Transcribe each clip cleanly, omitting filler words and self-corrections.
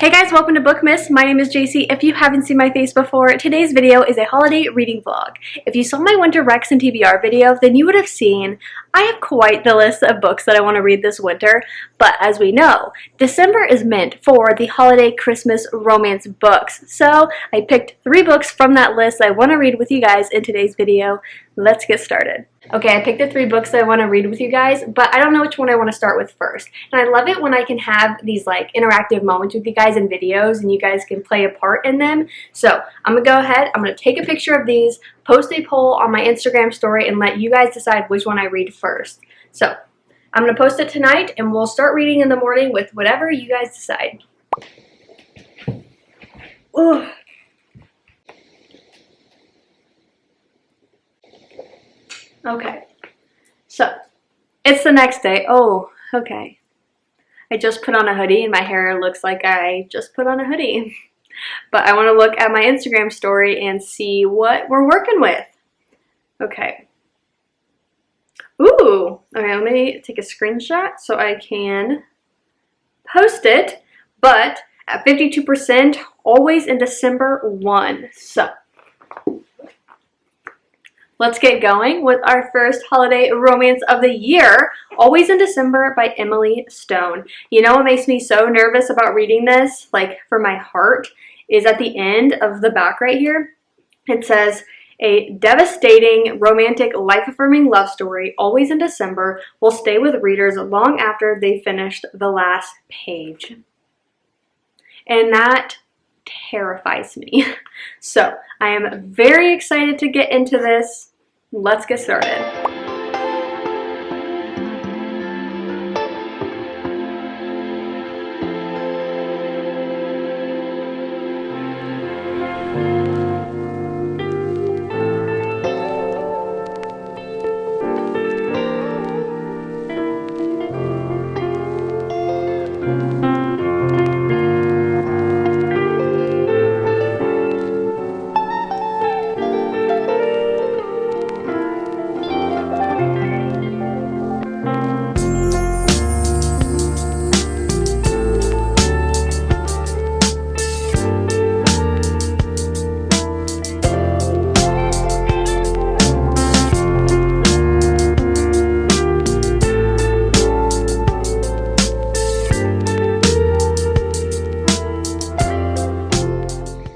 Hey guys, welcome to BOOKMAS. My name is JC. If you haven't seen my face before, today's video is a holiday reading vlog. If you saw my Winter Rex and TBR video, then you would have seen I have quite the list of books that I want to read this winter, but as we know, December is meant for the holiday Christmas romance books. So I picked 3 books from that list I want to read with you guys in today's video. Let's get started. Okay, I picked the 3 books that I want to read with you guys, but I don't know which one I want to start with first. And I love it when I can have these like interactive moments with you guys in videos and you guys can play a part in them. So I'm going to go ahead, I'm going to take a picture of these, post a poll on my Instagram story, and let you guys decide which one I read first. So I'm going to post it tonight and we'll start reading in the morning with whatever you guys decide. Ugh. Okay, so it's the next day. Oh, okay. I just put on a hoodie and my hair looks like I just put on a hoodie. But I want to look at my Instagram story and see what we're working with. Okay. Ooh, okay, let me take a screenshot so I can post it. But at 52%, always in December 1. So let's get going with our first holiday romance of the year, Always in December by Emily Stone. You know what makes me so nervous about reading this, like for my heart, is at the end of the back right here. It says, a devastating, romantic, life-affirming love story, Always in December, will stay with readers long after they finished the last page. And that terrifies me. So I am very excited to get into this. Let's get started.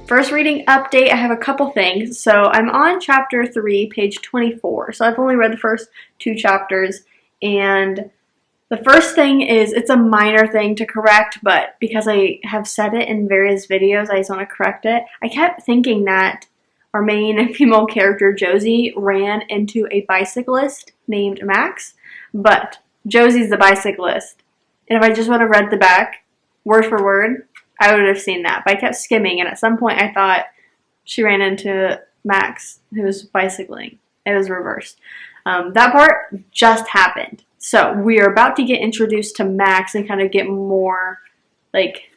First reading update, I have a couple things. So I'm on chapter 3, page 24. So I've only read the first 2 chapters. And the first thing is, it's a minor thing to correct, but because I have said it in various videos, I just want to correct it. I kept thinking that our main female character, Josie, ran into a bicyclist named Max. But Josie's the bicyclist. And if I just would have read the back, word for word, I would have seen that, but I kept skimming, and at some point I thought she ran into Max, who was bicycling. It was reversed. That part just happened. So we are about to get introduced to Max and kind of get more, like,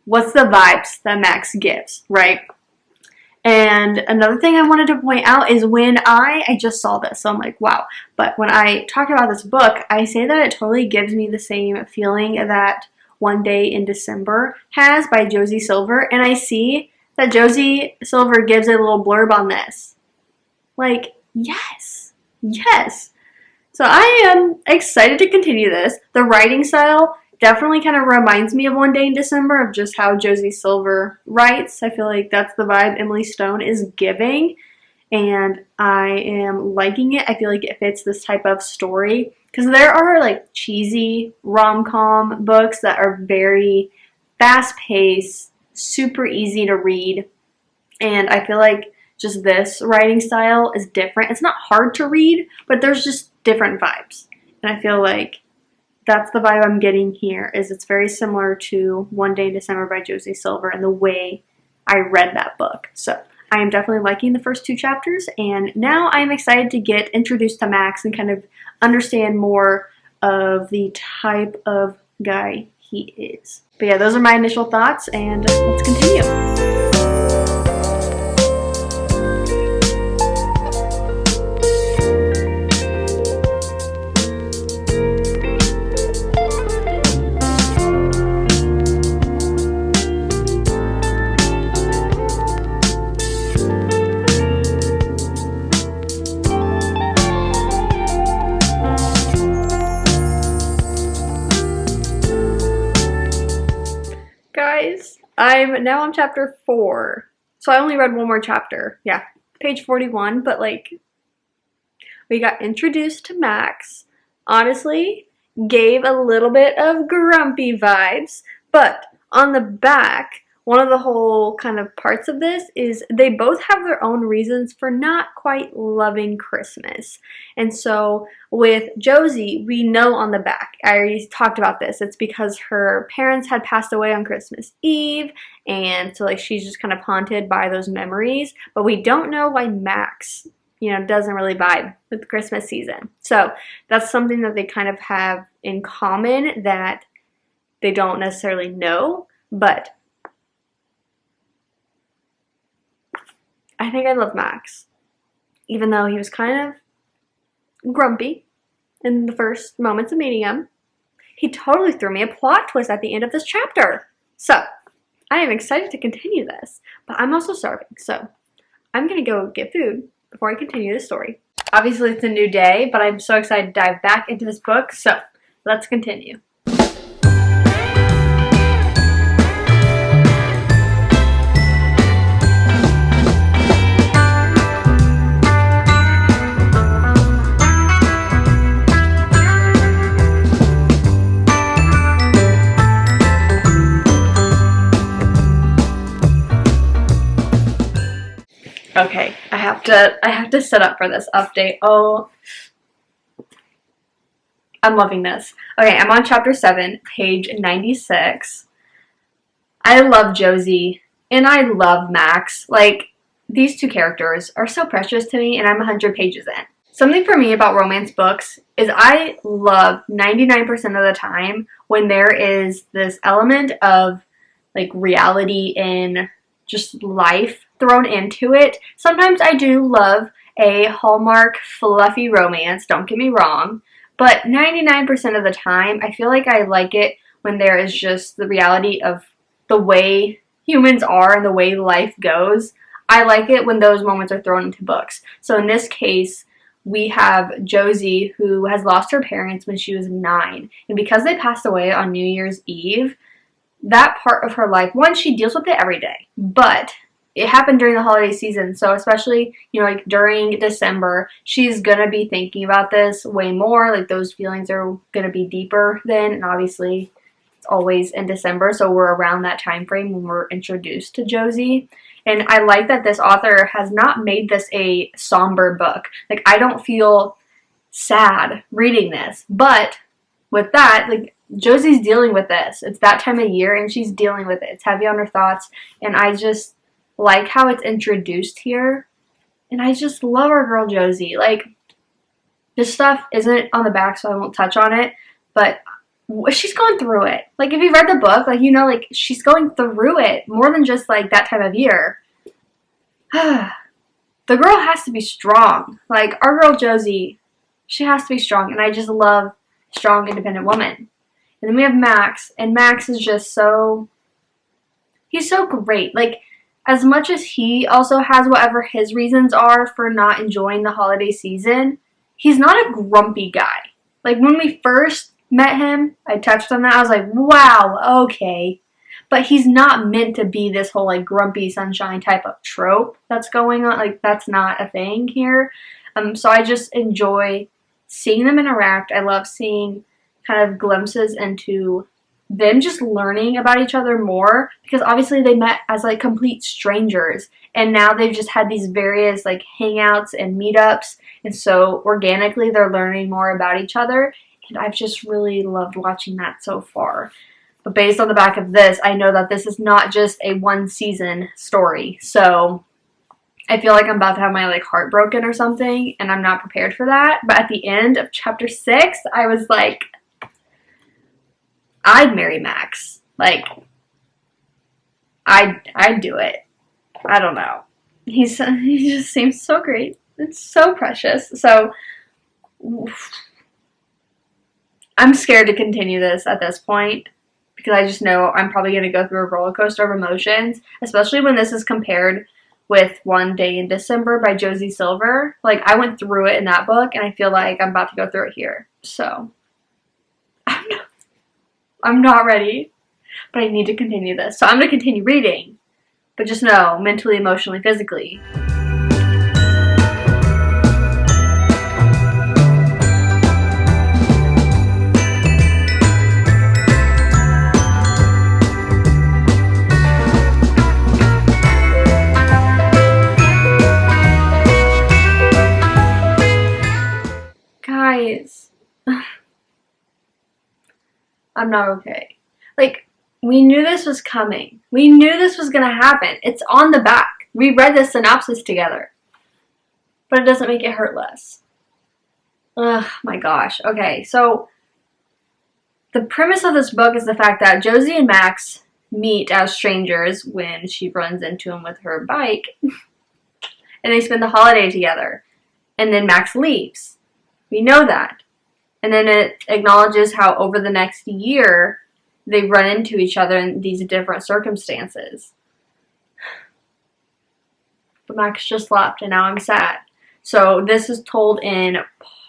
what's the vibes that Max gives, right? And another thing I wanted to point out is when I just saw this, so I'm like, wow. But when I talk about this book, I say that it totally gives me the same feeling that One Day in December has by Josie Silver, and I see that Josie Silver gives a little blurb on this. Like, yes, yes. So I am excited to continue this. The writing style definitely kind of reminds me of One Day in December, of just how Josie Silver writes. I feel like that's the vibe Emily Stone is giving, and I am liking it. I feel like it fits this type of story. Because there are like cheesy rom-com books that are very fast-paced, super easy to read. And I feel like just this writing style is different. It's not hard to read, but there's just different vibes. And I feel like that's the vibe I'm getting here, is it's very similar to One Day in December by Josie Silver and the way I read that book. So I am definitely liking the first 2 chapters, and now I'm excited to get introduced to Max and kind of understand more of the type of guy he is. But yeah, those are my initial thoughts, and let's continue. I'm now on chapter 4. So I only read one more chapter. Yeah, page 41, but like we got introduced to Max. Honestly, gave a little bit of grumpy vibes, but on the back, one of the whole kind of parts of this is they both have their own reasons for not quite loving Christmas. And so with Josie, we know on the back, I already talked about this, it's because her parents had passed away on Christmas Eve, and so like she's just kind of haunted by those memories, but we don't know why Max doesn't really vibe with the Christmas season. So that's something that they kind of have in common that they don't necessarily know, but I think I love Max, even though he was kind of grumpy in the first moments of meeting him. He totally threw me a plot twist at the end of this chapter. So I am excited to continue this, but I'm also starving, so I'm gonna go get food before I continue the story. Obviously it's a new day, but I'm so excited to dive back into this book, so let's continue. Okay, I have to set up for this update. Oh, I'm loving this. Okay, I'm on chapter 7, page 96. I love Josie and I love Max. Like, these two characters are so precious to me, and I'm 100 pages in. Something for me about romance books is I love 99% of the time when there is this element of like reality in just life thrown into it. Sometimes I do love a Hallmark fluffy romance, don't get me wrong, but 99% of the time I feel like I like it when there is just the reality of the way humans are and the way life goes. I like it when those moments are thrown into books. So in this case, we have Josie, who has lost her parents when she was 9, and because they passed away on New Year's Eve, that part of her life, one, she deals with it every day, but it happened during the holiday season, so especially, like during December, she's gonna be thinking about this way more, like those feelings are gonna be deeper then, and obviously it's always in December, so we're around that time frame when we're introduced to Josie. And I like that this author has not made this a somber book. Like, I don't feel sad reading this, but with that, like, Josie's dealing with this. It's that time of year, and she's dealing with it. It's heavy on her thoughts, and I just like how it's introduced here, and I just love our girl Josie. Like, this stuff isn't on the back, so I won't touch on it, but she's going through it. Like, if you've read the book, like, like, she's going through it more than just, like, that time of year. The girl has to be strong. Like, our girl Josie, she has to be strong, and I just love strong, independent women. And then we have Max, and Max is just he's so great. Like, as much as he also has whatever his reasons are for not enjoying the holiday season, he's not a grumpy guy. Like, when we first met him, I touched on that, I was like, wow, okay. But he's not meant to be this whole, like, grumpy sunshine type of trope that's going on. Like, that's not a thing here. So I just enjoy seeing them interact. I love seeing kind of glimpses into them just learning about each other more, because obviously they met as like complete strangers, and now they've just had these various like hangouts and meetups, and so organically they're learning more about each other, and I've just really loved watching that so far. But based on the back of this, I know that this is not just a one season story, so I feel like I'm about to have my like heart broken or something, and I'm not prepared for that. But at the end of chapter 6, I was like, I'd marry Max. Like, I'd do it. I don't know. He just seems so great. It's so precious. So I'm scared to continue this at this point, because I just know I'm probably going to go through a roller coaster of emotions, especially when this is compared with One Day in December by Josie Silver. Like, I went through it in that book, and I feel like I'm about to go through it here. So I'm not ready. But I need to continue this. So I'm going to continue reading. But just know, mentally, emotionally, physically. Guys, I'm not okay. Like, we knew this was coming. We knew this was going to happen. It's on the back. We read the synopsis together. But it doesn't make it hurt less. Ugh, my gosh. Okay, so the premise of this book is the fact that Josie and Max meet as strangers when she runs into him with her bike. And they spend the holiday together. And then Max leaves. We know that. And then it acknowledges how over the next year they run into each other in these different circumstances. But Max just left and now I'm sad. So this is told in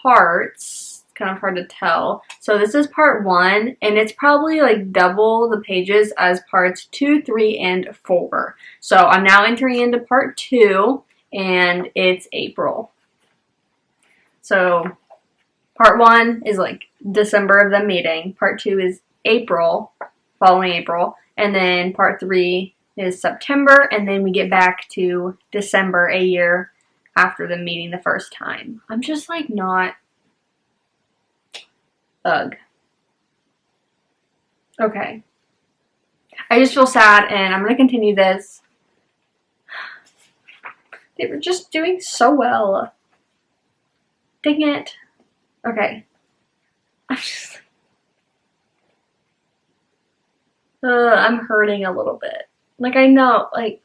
parts. It's kind of hard to tell. So this is part 1 and it's probably like double the pages as parts 2, 3, and 4. So I'm now entering into part 2 and it's April. So part 1 is like December of them meeting. Part 2 is April, following April. And then part 3 is September. And then we get back to December, a year after them meeting the first time. I'm just like not... Ugh. Okay. I just feel sad and I'm going to continue this. They were just doing so well. Dang it. Okay. I'm hurting a little bit. Like, I know, like,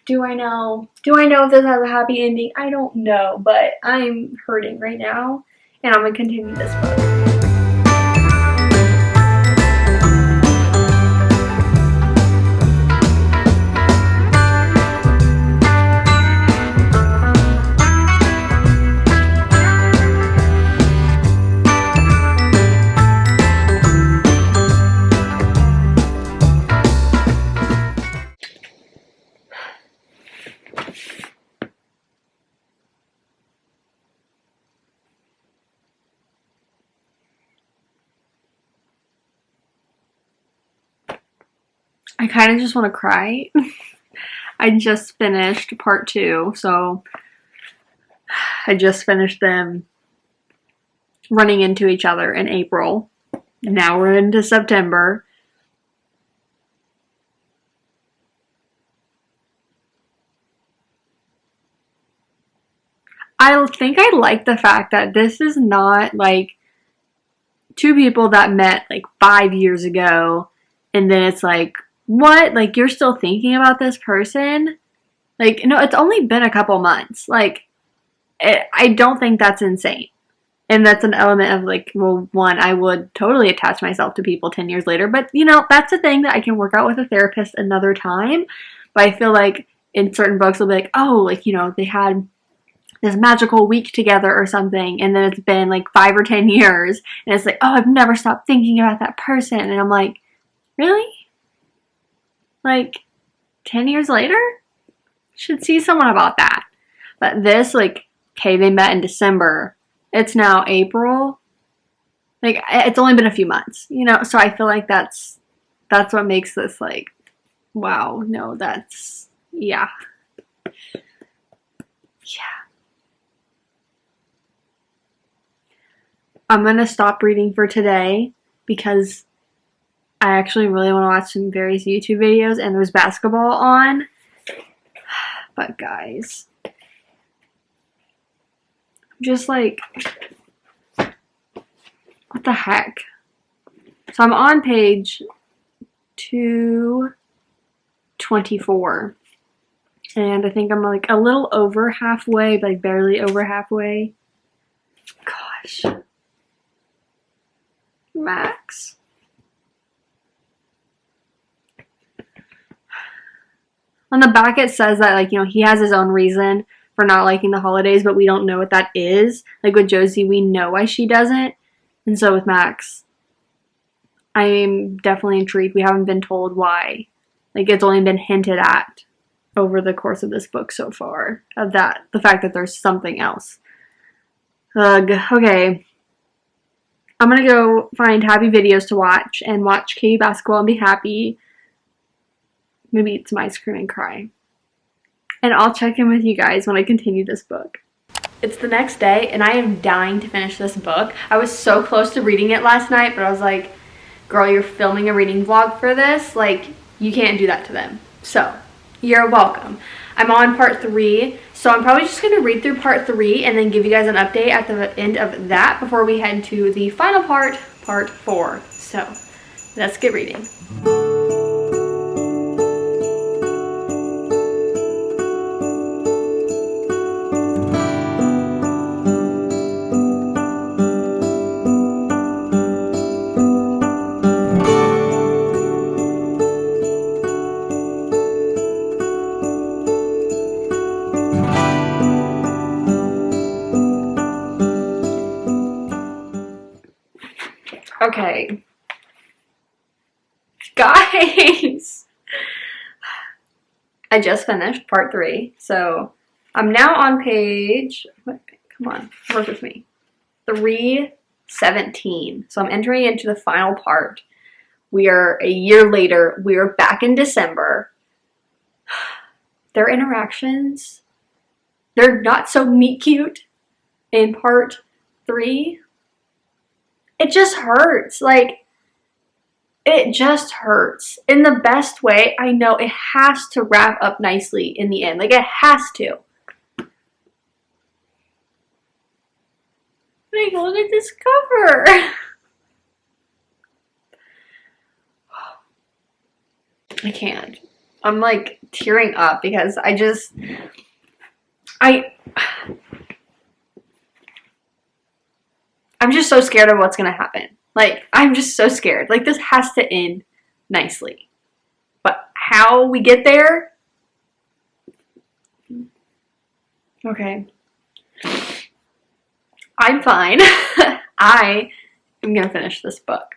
do I know? Do I know if this has a happy ending? I don't know, but I'm hurting right now, and I'm going to continue this book. I kind of just want to cry. I just finished part 2, so I just finished them running into each other in April. Now we're into September. I think I like the fact that this is not like two people that met like 5 years ago and then it's like, what? Like, you're still thinking about this person? Like, no, it's only been a couple months. Like, I don't think that's insane. And that's an element of, like, well, one, I would totally attach myself to people 10 years later. But, you know, that's a thing that I can work out with a therapist another time. But I feel like in certain books, they'll be like, oh, like, you know, they had this magical week together or something. And then it's been, like, 5 or 10 years. And it's like, oh, I've never stopped thinking about that person. And I'm like, really? Like, 10 years later? Should see someone about that. But this, like, okay, they met in December. It's now April. Like, it's only been a few months, you know? So I feel like that's what makes this, like, wow, no, that's, yeah. Yeah. I'm going to stop reading for today because I actually really want to watch some various YouTube videos and there's basketball on. But guys, I'm just like, what the heck? So I'm on page 224. And I think I'm like a little over halfway, like barely over halfway. Gosh. Max. On the back it says that, like, you know, he has his own reason for not liking the holidays, but we don't know what that is. Like with Josie, we know why she doesn't. And so with Max, I'm definitely intrigued. We haven't been told why. Like, it's only been hinted at over the course of this book so far, of that, the fact that there's something else. Ugh, okay. I'm gonna go find happy videos to watch and watch KU basketball and be happy. Maybe eat some ice cream and cry. And I'll check in with you guys when I continue this book. It's the next day and I am dying to finish this book. I was so close to reading it last night, but I was like, girl, you're filming a reading vlog for this? Like, you can't do that to them. So, you're welcome. I'm on part 3, so I'm probably just going to read through part 3 and then give you guys an update at the end of that before we head to the final part, part 4. So, let's get reading. Okay. Guys! I just finished part 3, so I'm now on page, come on, work with me, 317. So I'm entering into the final part. We are a year later. We are back in December. Their interactions, they're not so meet cute in part 3. It just hurts. Like, it just hurts. In the best way. I know it has to wrap up nicely in the end. Like, it has to. Like, look at this cover. I can't. I'm like tearing up because I'm just so scared of what's gonna happen. Like, I'm just so scared. Like, this has to end nicely. But how we get there? Okay. I'm fine. I am gonna finish this book.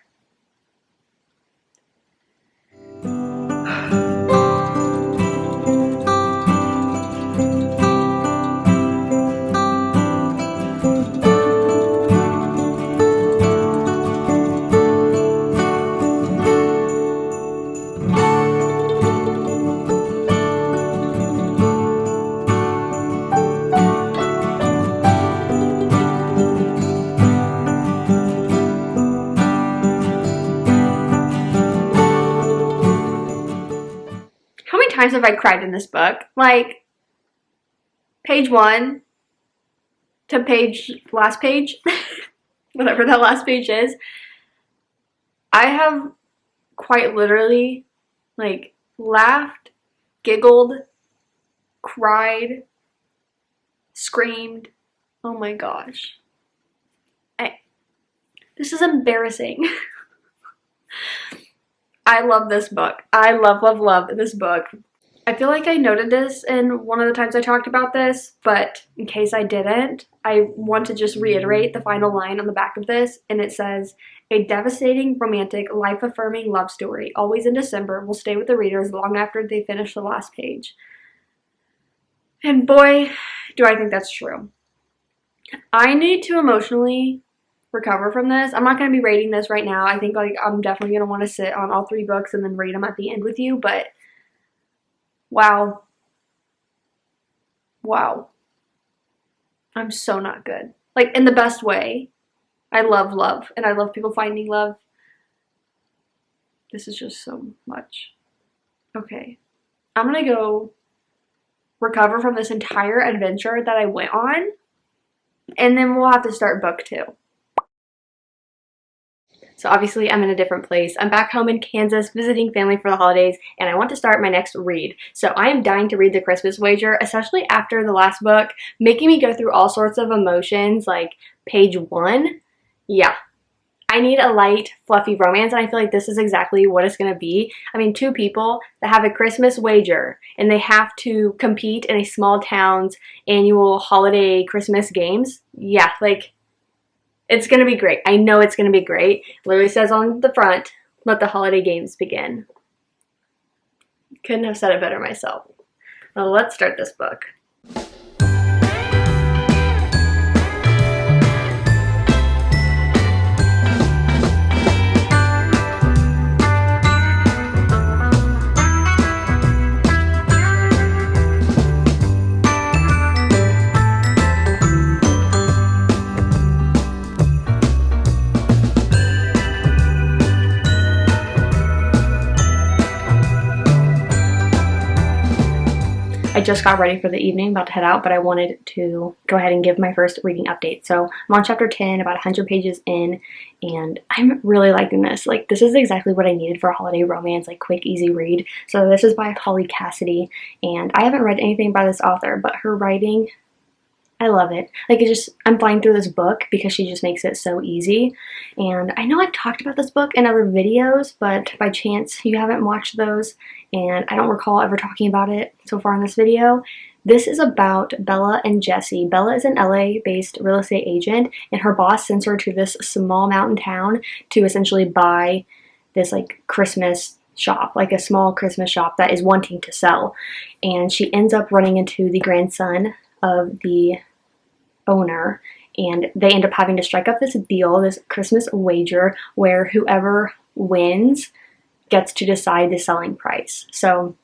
How many times have I cried in this book? Like, page 1 to last page, whatever that last page is, I have quite literally, like, laughed, giggled, cried, screamed. Oh my gosh. This is embarrassing. I love this book. I love, love, love this book. I feel like I noted this in one of the times I talked about this, but in case I didn't, I want to just reiterate the final line on the back of this, and it says, "A devastating, romantic, life-affirming love story, always in December, will stay with the readers long after they finish the last page." And boy, do I think that's true. I need to emotionally recover from this. I'm not going to be rating this right now. I think, like, I'm definitely going to want to sit on all 3 books and then rate them at the end with you, but wow. Wow. I'm so not good. Like, in the best way. I love love, and I love people finding love. This is just so much. Okay. I'm going to go recover from this entire adventure that I went on, and then we'll have to start book 2. So obviously I'm in a different place. I'm back home in Kansas visiting family for the holidays, and I want to start my next read. So I am dying to read The Christmas Wager, especially after the last book, making me go through all sorts of emotions, like page 1. Yeah. I need a light, fluffy romance, and I feel like this is exactly what it's going to be. I mean, 2 people that have a Christmas wager, and they have to compete in a small town's annual holiday Christmas games. Yeah, like, it's going to be great. I know it's going to be great. It literally says on the front, let the holiday games begin. Couldn't have said it better myself. Well, let's start this book. I just got ready for the evening, about to head out, but I wanted to go ahead and give my first reading update. So I'm on chapter 10, about 100 pages in, and I'm really liking this. Like, this is exactly what I needed for a holiday romance, like quick, easy read. So this is by Holly Cassidy, and I haven't read anything by this author, but her writing, I love it. Like, I'm flying through this book because she just makes it so easy. And I know I've talked about this book in other videos, but by chance you haven't watched those, and I don't recall ever talking about it so far in this video. This is about Bella and Jesse. Bella is an LA-based real estate agent, and her boss sends her to this small mountain town to essentially buy this like Christmas shop, like a small Christmas shop that is wanting to sell. And she ends up running into the grandson of the owner, and they end up having to strike up this deal, this Christmas wager, where whoever wins gets to decide the selling price. So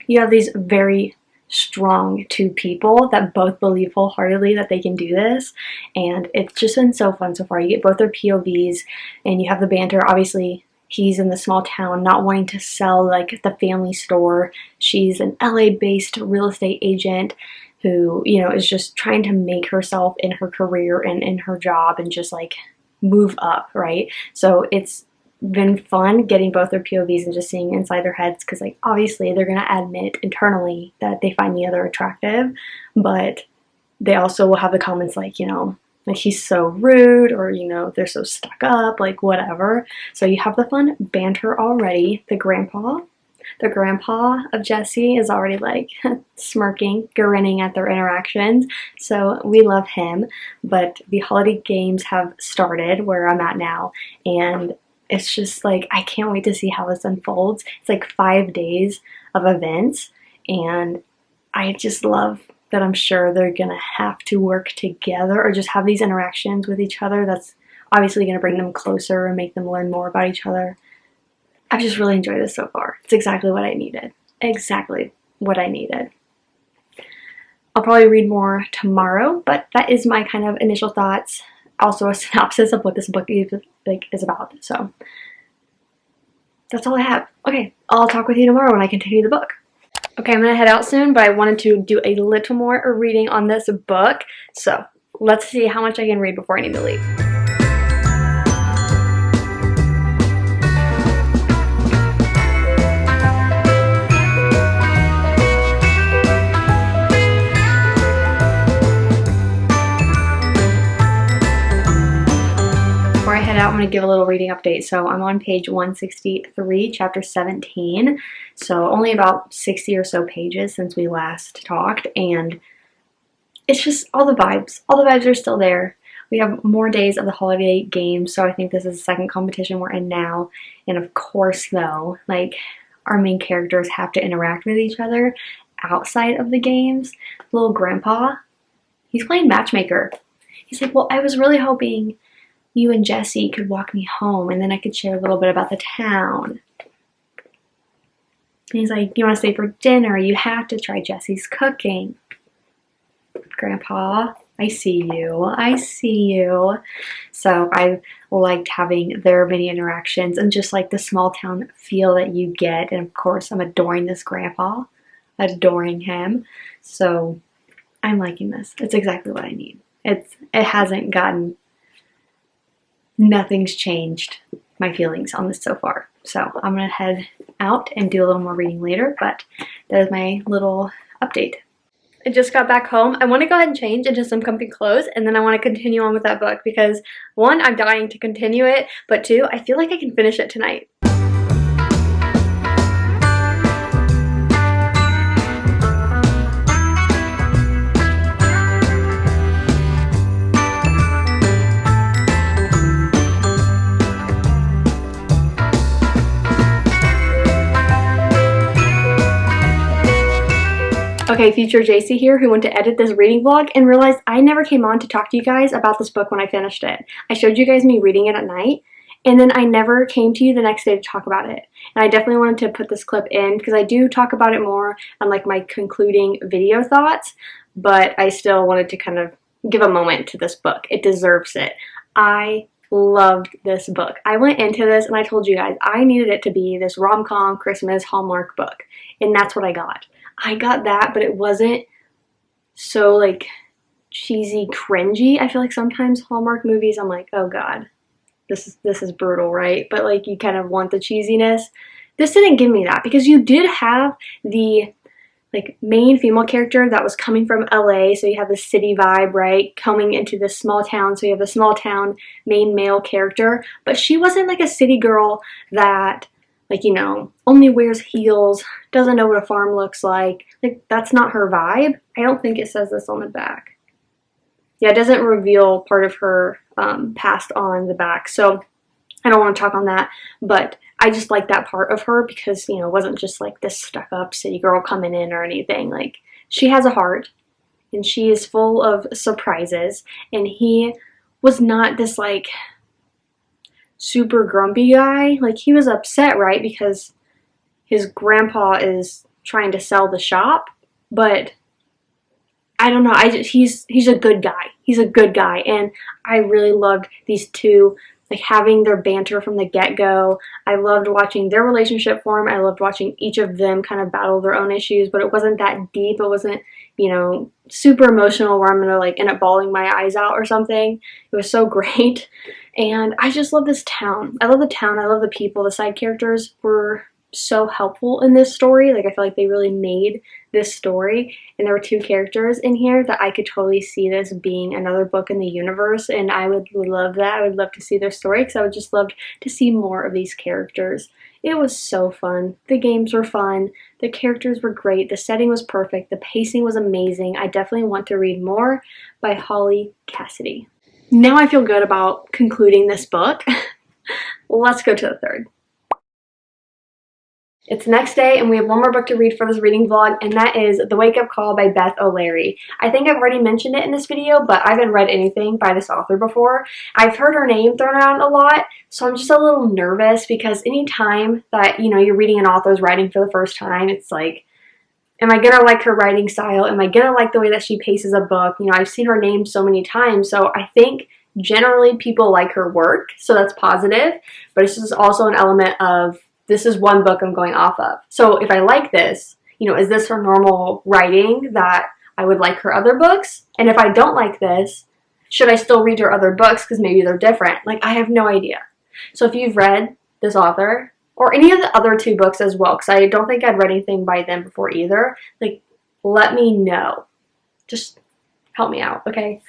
you have these very strong two people that both believe wholeheartedly that they can do this, and it's just been so fun so far. You get both their POVs, and you have the banter. Obviously, he's in the small town not wanting to sell like the family store. She's an LA-based real estate agent who, you know, is just trying to make herself in her career and in her job and just like move up, right? So it's been fun getting both their POVs and just seeing inside their heads, because like obviously they're going to admit internally that they find the other attractive, but they also will have the comments like, you know, like he's so rude, or, you know, they're so stuck up, like whatever. So you have the fun banter already. The grandpa of Jesse is already like smirking, grinning at their interactions. So we love him. But the holiday games have started where I'm at now, and it's just like, I can't wait to see how this unfolds. It's like 5 days of events, and I just love that I'm sure they're gonna have to work together or just have these interactions with each other. That's obviously gonna bring them closer and make them learn more about each other. I've just really enjoyed this so far. It's exactly what I needed. Exactly what I needed. I'll probably read more tomorrow, but that is my kind of initial thoughts. Also a synopsis of what this book is about. So that's all I have. Okay, I'll talk with you tomorrow when I continue the book. Okay, I'm gonna head out soon, but I wanted to do a little more reading on this book. So let's see how much I can read before I need to leave. Out, I'm going to give a little reading update. So I'm on page 163, chapter 17. So only about 60 or so pages since we last talked, and it's just all the vibes. All the vibes are still there. We have more days of the holiday games, so I think this is the second competition we're in now. And of course, though, like, our main characters have to interact with each other outside of the games. Little grandpa, he's playing matchmaker. He's like, well, I was really hoping you and Jesse could walk me home, and then I could share a little bit about the town. And he's like, you want to stay for dinner? You have to try Jesse's cooking. Grandpa, I see you. I see you. So I liked having their many interactions and just like the small town feel that you get. And of course, I'm adoring this grandpa. Adoring him. So I'm liking this. It's exactly what I need. It hasn't gotten... Nothing's changed my feelings on this so far. So I'm going to head out and do a little more reading later, but that is my little update. I just got back home. I want to go ahead and change into some comfy clothes, and then I want to continue on with that book because, one, I'm dying to continue it, but two, I feel like I can finish it tonight. Okay, future JC here, who went to edit this reading vlog and realized I never came on to talk to you guys about this book when I finished it. I showed you guys me reading it at night, and then I never came to you the next day to talk about it. And I definitely wanted to put this clip in because I do talk about it more on like my concluding video thoughts, but I still wanted to kind of give a moment to this book. It deserves it. I loved this book. I went into this and I told you guys I needed it to be this rom-com Christmas Hallmark book, and that's what I got. I got that, but it wasn't so like cheesy, cringy. I feel like sometimes Hallmark movies, I'm like, oh god, this is brutal, right? But like you kind of want the cheesiness. This didn't give me that because you did have the like main female character that was coming from LA, so you have the city vibe, right? Coming into this small town, so you have the small town main male character, but she wasn't like a city girl that, like, you know, only wears heels, doesn't know what a farm looks like. Like, that's not her vibe. I don't think it says this on the back. Yeah, it doesn't reveal part of her past on the back, so I don't want to talk on that, but I just like that part of her because, you know, it wasn't just like this stuck-up city girl coming in or anything. Like, she has a heart, and she is full of surprises, and he was not this, like, super grumpy guy. Like, he was upset, right, because his grandpa is trying to sell the shop, but I don't know, he's a good guy. He's a good guy, and I really loved these two, like, having their banter from the get-go. I loved watching their relationship form. I loved watching each of them kind of battle their own issues, but it wasn't that deep. It wasn't, you know, super emotional where I'm gonna like end up bawling my eyes out or something. It was so great. And I just love this town. I love the town. I love the people. The side characters were so helpful in this story. Like, I feel like they really made this story, and there were two characters in here that I could totally see this being another book in the universe, and I would love that. I would love to see their story because I would just love to see more of these characters. It was so fun. The games were fun. The characters were great. The setting was perfect. The pacing was amazing. I definitely want to read more by Holly Cassidy. Now I feel good about concluding this book. Let's go to the third. It's the next day, and we have one more book to read for this reading vlog, and that is The Wake Up Call by Beth O'Leary. I think I've already mentioned it in this video, but I haven't read anything by this author before. I've heard her name thrown around a lot, so I'm just a little nervous because anytime that, you know, you're reading an author's writing for the first time, it's like, am I gonna like her writing style? Am I gonna like the way that she paces a book? You know, I've seen her name so many times, so I think generally people like her work, so that's positive, but it's just also an element of, this is one book I'm going off of. So if I like this, you know, is this her normal writing that I would like her other books? And if I don't like this, should I still read her other books because maybe they're different? Like, I have no idea. So if you've read this author, or any of the other two books as well, because I don't think I'd read anything by them before either, like, let me know. Just help me out, okay?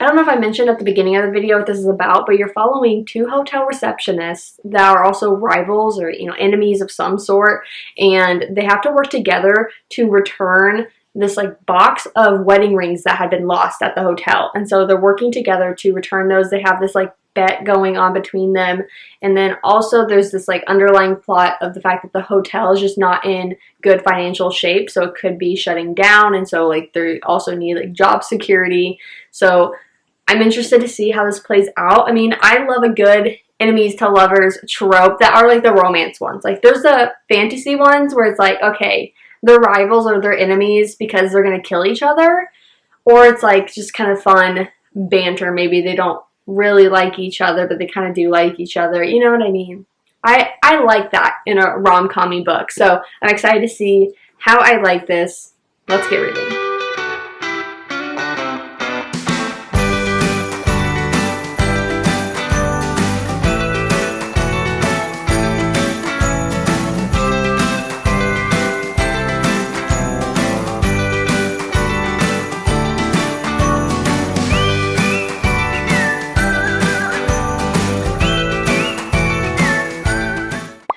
I don't know if I mentioned at the beginning of the video what this is about, but you're following two hotel receptionists that are also rivals or, you know, enemies of some sort, and they have to work together to return this like box of wedding rings that had been lost at the hotel. And so they're working together to return those. They have this like bet going on between them, and then also there's this like underlying plot of the fact that the hotel is just not in good financial shape, so it could be shutting down, and so like they also need like job security. So I'm interested to see how this plays out. I mean, I love a good enemies to lovers trope that are like the romance ones. Like, there's the fantasy ones where it's like, okay, they're rivals or they're enemies because they're going to kill each other. Or it's like just kind of fun banter. Maybe they don't really like each other, but they kind of do like each other. You know what I mean? I like that in a rom-com-y book. So I'm excited to see how I like this. Let's get reading.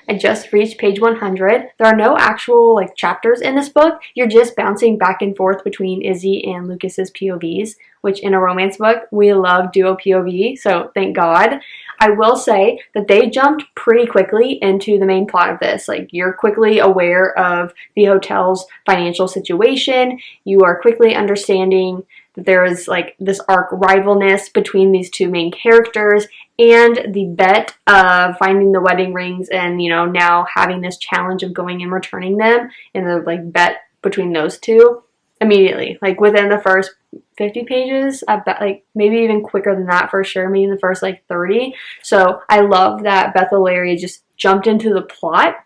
I just reached page 100. There are no actual like chapters in this book. You're just bouncing back and forth between Izzy and Lucas's POVs, which in a romance book, we love duo POV, so thank God. I will say that they jumped pretty quickly into the main plot of this. Like, you're quickly aware of the hotel's financial situation. You are quickly understanding that there is like this arc rivalness between these two main characters, and the bet of finding the wedding rings and, you know, now having this challenge of going and returning them, and the like bet between those two immediately, like within the first 50 pages, I bet, like maybe even quicker than that for sure, maybe in the first like 30. So I love that Beth and Larry just jumped into the plot.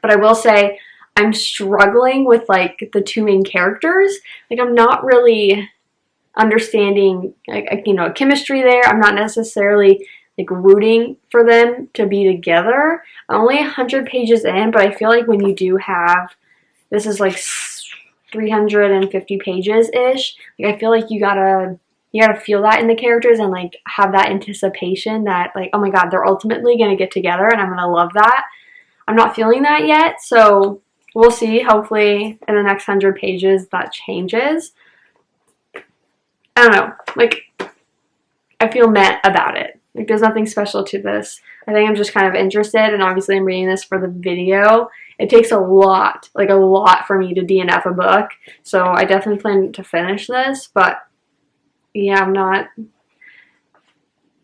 But I will say I'm struggling with like the two main characters. Like, I'm not really understanding, like, you know, chemistry there. I'm not necessarily like rooting for them to be together. I'm only 100 pages in, but I feel like when you do have, this is like 350 pages ish, like I feel like you gotta feel that in the characters and like have that anticipation that like, oh my god, they're ultimately gonna get together and I'm gonna love that. I'm not feeling that yet, so we'll see. Hopefully in the next 100 pages that changes. I don't know, like, I feel meh about it. Like, there's nothing special to this. I think I'm just kind of interested, and obviously I'm reading this for the video. It takes a lot, like a lot for me to DNF a book, so I definitely plan to finish this, but yeah, I'm not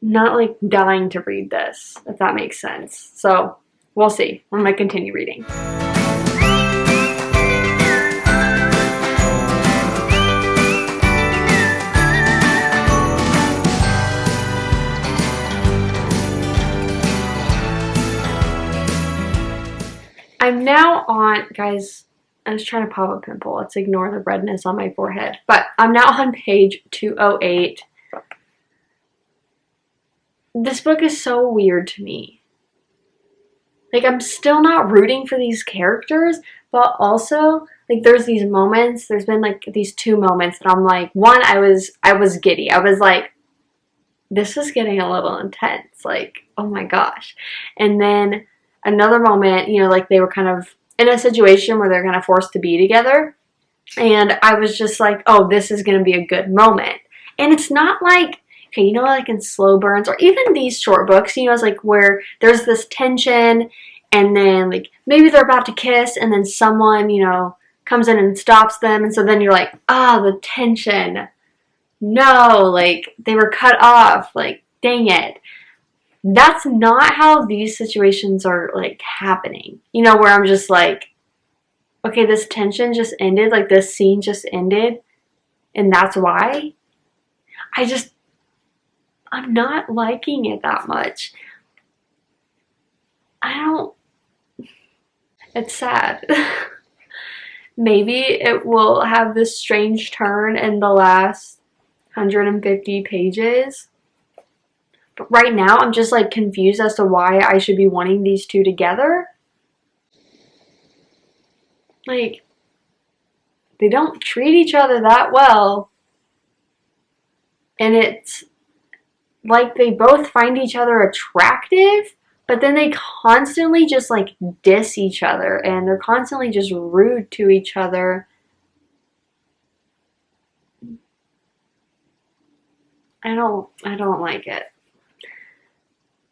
like dying to read this, if that makes sense. So we'll see. I'm gonna continue reading. I'm now on, guys, I was trying to pop a pimple. Let's ignore the redness on my forehead. But I'm now on page 208. This book is so weird to me. Like, I'm still not rooting for these characters, but also, like, there's these moments, there's been, like, these two moments that I'm like, one, I was giddy. I was like, this is getting a little intense. Like, oh my gosh. And then another moment, you know, like they were kind of in a situation where they're kind of forced to be together. And I was just like, oh, this is going to be a good moment. And it's not like, okay, you know, like in slow burns or even these short books, you know, it's like where there's this tension and then like maybe they're about to kiss and then someone, you know, comes in and stops them. And so then you're like, ah, the tension. No, like they were cut off. Like, dang it. That's not how these situations are like happening. You know, where I'm just like, okay, this tension just ended, like this scene just ended, and that's why. I'm not liking it that much. It's sad. Maybe it will have this strange turn in the last 150 pages. But right now, I'm just like confused as to why I should be wanting these two together. Like, they don't treat each other that well. And it's like they both find each other attractive, but then they constantly just like diss each other and they're constantly just rude to each other. I don't like it.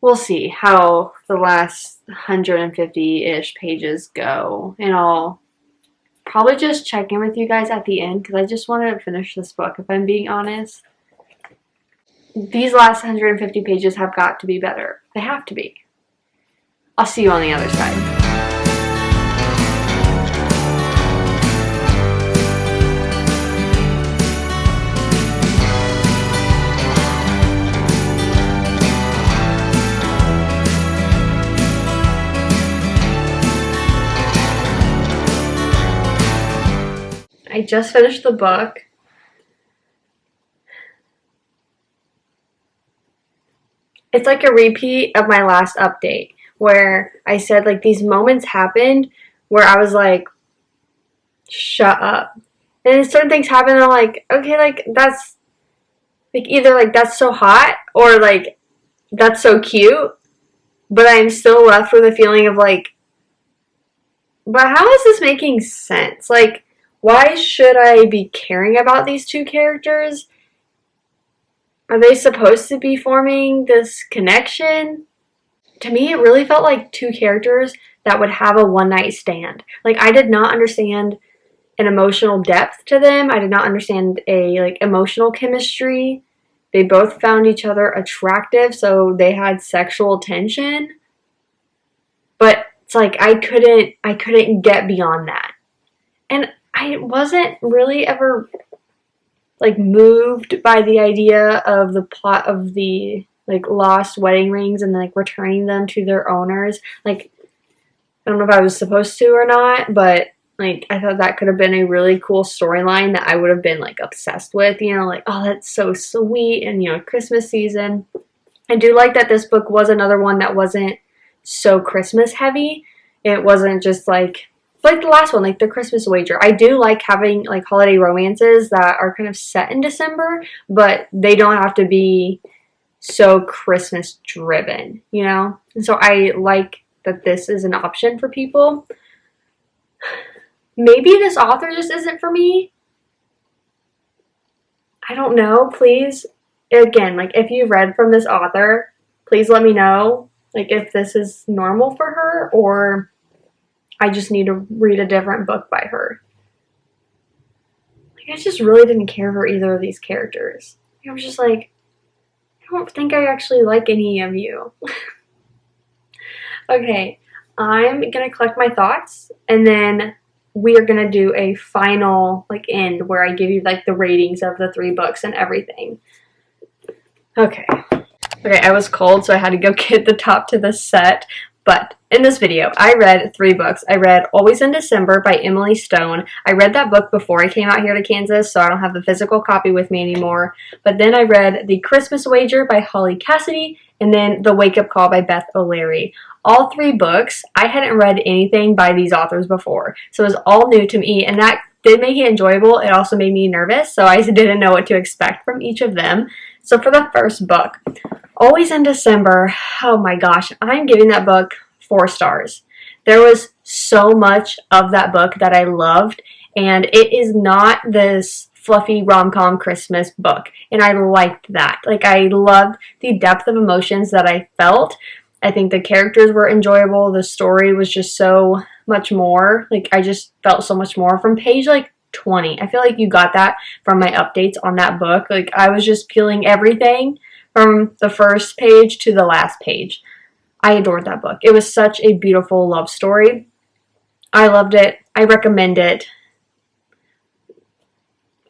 We'll see how the last 150-ish pages go, and I'll probably just check in with you guys at the end because I just want to finish this book, if I'm being honest. These last 150 pages have got to be better. They have to be. I'll see you on the other side. I just finished the book. It's like a repeat of my last update where I said like these moments happened where I was like, shut up. And then certain things happen and I'm like, okay, like that's like either like that's so hot or like that's so cute, but I'm still left with a feeling of like, but how is this making sense? Like, why should I be caring about these two characters Are they supposed to be forming this connection? To me, it really felt like two characters that would have a one-night stand. Like, I did not understand an emotional depth to them. I did not understand a like emotional chemistry. They both found each other attractive, so they had sexual tension. But it's like I couldn't get beyond that. And I wasn't really ever like moved by the idea of the plot of the like lost wedding rings and like returning them to their owners. Like, I don't know if I was supposed to or not, but like I thought that could have been a really cool storyline that I would have been like obsessed with, you know, like, oh, that's so sweet. And you know, Christmas season. I do like that this book was another one that wasn't so Christmas heavy. It wasn't just like the last one, like the Christmas Wager. I do like having like holiday romances that are kind of set in December, but they don't have to be so Christmas driven, you know? And so I like that this is an option for people. Maybe this author just isn't for me. I don't know. Please, again, like if you've read from this author, please let me know like if this is normal for her or I just need to read a different book by her. Like, I just really didn't care for either of these characters. I was just like, I don't think I actually like any of you. Okay, I'm gonna collect my thoughts and then we are gonna do a final like end where I give you like the ratings of the 3 books and everything. Okay, I was cold, so I had to go get the top to the set. But in this video, I read 3 books. I read Always in December by Emily Stone. I read that book before I came out here to Kansas, so I don't have the physical copy with me anymore. But then I read The Christmas Wager by Holly Cassidy, and then The Wake Up Call by Beth O'Leary. All 3 books, I hadn't read anything by these authors before, so it was all new to me, and that did make it enjoyable. It also made me nervous, so I didn't know what to expect from each of them. So for the first book, Always in December, oh my gosh, I'm giving that book 4 stars. There was so much of that book that I loved, and it is not this fluffy rom-com Christmas book, and I liked that. Like, I loved the depth of emotions that I felt. I think the characters were enjoyable. The story was just so much more. Like, I just felt so much more from page like 20. I feel like you got that from my updates on that book. Like, I was just feeling everything from the first page to the last page. I adored that book. It was such a beautiful love story. I loved it. I recommend it.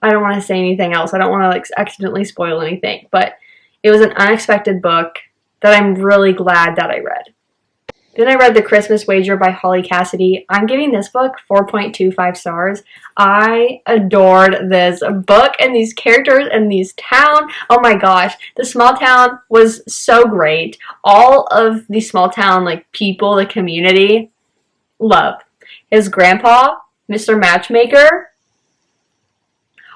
I don't want to say anything else. I don't want to like accidentally spoil anything, but it was an unexpected book that I'm really glad that I read. Then I read The Christmas Wager by Holly Cassidy. I'm giving this book 4.25 stars. I adored this book and these characters and these town. Oh my gosh, the small town was so great. All of the small town like people, the community, love. His grandpa, Mr. Matchmaker,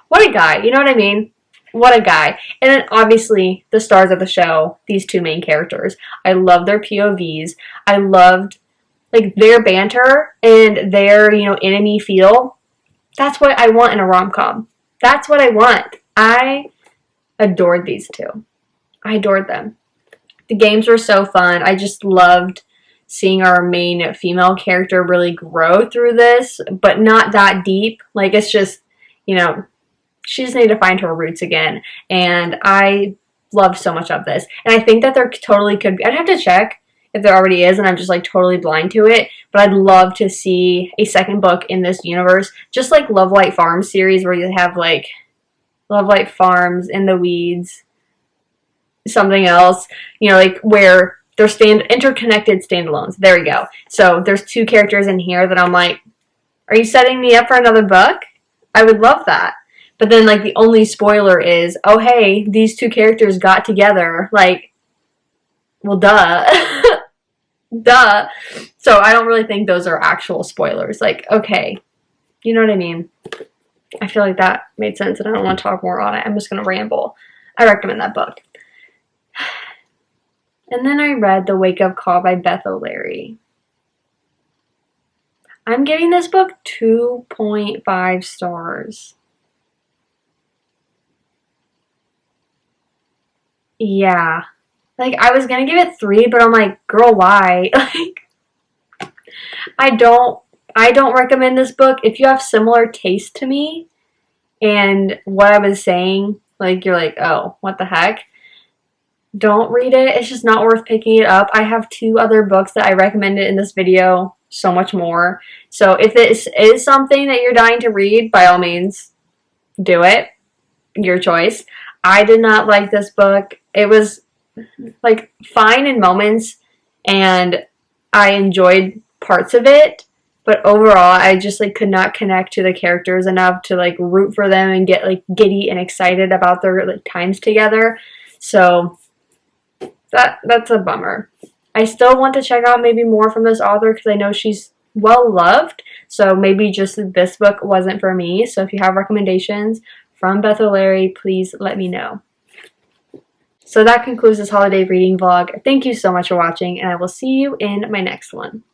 what a guy, you know what I mean? What a guy. And then obviously the stars of the show, these 2 main characters. I love their POVs. I loved like their banter and their, you know, enemy feel. That's what I want in a rom-com. That's what I want. I adored these 2. I adored them. The games were so fun. I just loved seeing our main female character really grow through this, but not that deep. Like, it's just, you know, she just needed to find her roots again, and I loved so much of this. And I think that there totally could be, I'd have to check if there already is, and I'm just like totally blind to it, but I'd love to see a second book in this universe, just like Love Light Farms series, where you have like Love Light Farms, In the Weeds, something else, you know, like where they're interconnected standalones. There we go. So there's 2 characters in here that I'm like, are you setting me up for another book? I would love that. But then, like, the only spoiler is, oh, hey, these 2 characters got together. Like, well, duh. Duh. So I don't really think those are actual spoilers. Like, okay. You know what I mean? I feel like that made sense, and I don't want to talk more on it. I'm just going to ramble. I recommend that book. And then I read The Wake Up Call by Beth O'Leary. I'm giving this book 2.5 stars. yeah. Like, I was gonna give it 3, but I'm like, girl, why? Like, I don't recommend this book. If you have similar taste to me and what I was saying, like, you're like, oh, what the heck? Don't read it. It's just not worth picking it up. I have 2 other books that I recommended in this video, so much more. So if this is something that you're dying to read, by all means, do it. Your choice. I did not like this book. It was like fine in moments and I enjoyed parts of it, but overall I just like could not connect to the characters enough to like root for them and get like giddy and excited about their like times together. So that's a bummer. I still want to check out maybe more from this author because I know she's well loved. So maybe just this book wasn't for me. So if you have recommendations from Beth O'Leary, please let me know. So that concludes this holiday reading vlog. Thank you so much for watching, and I will see you in my next one.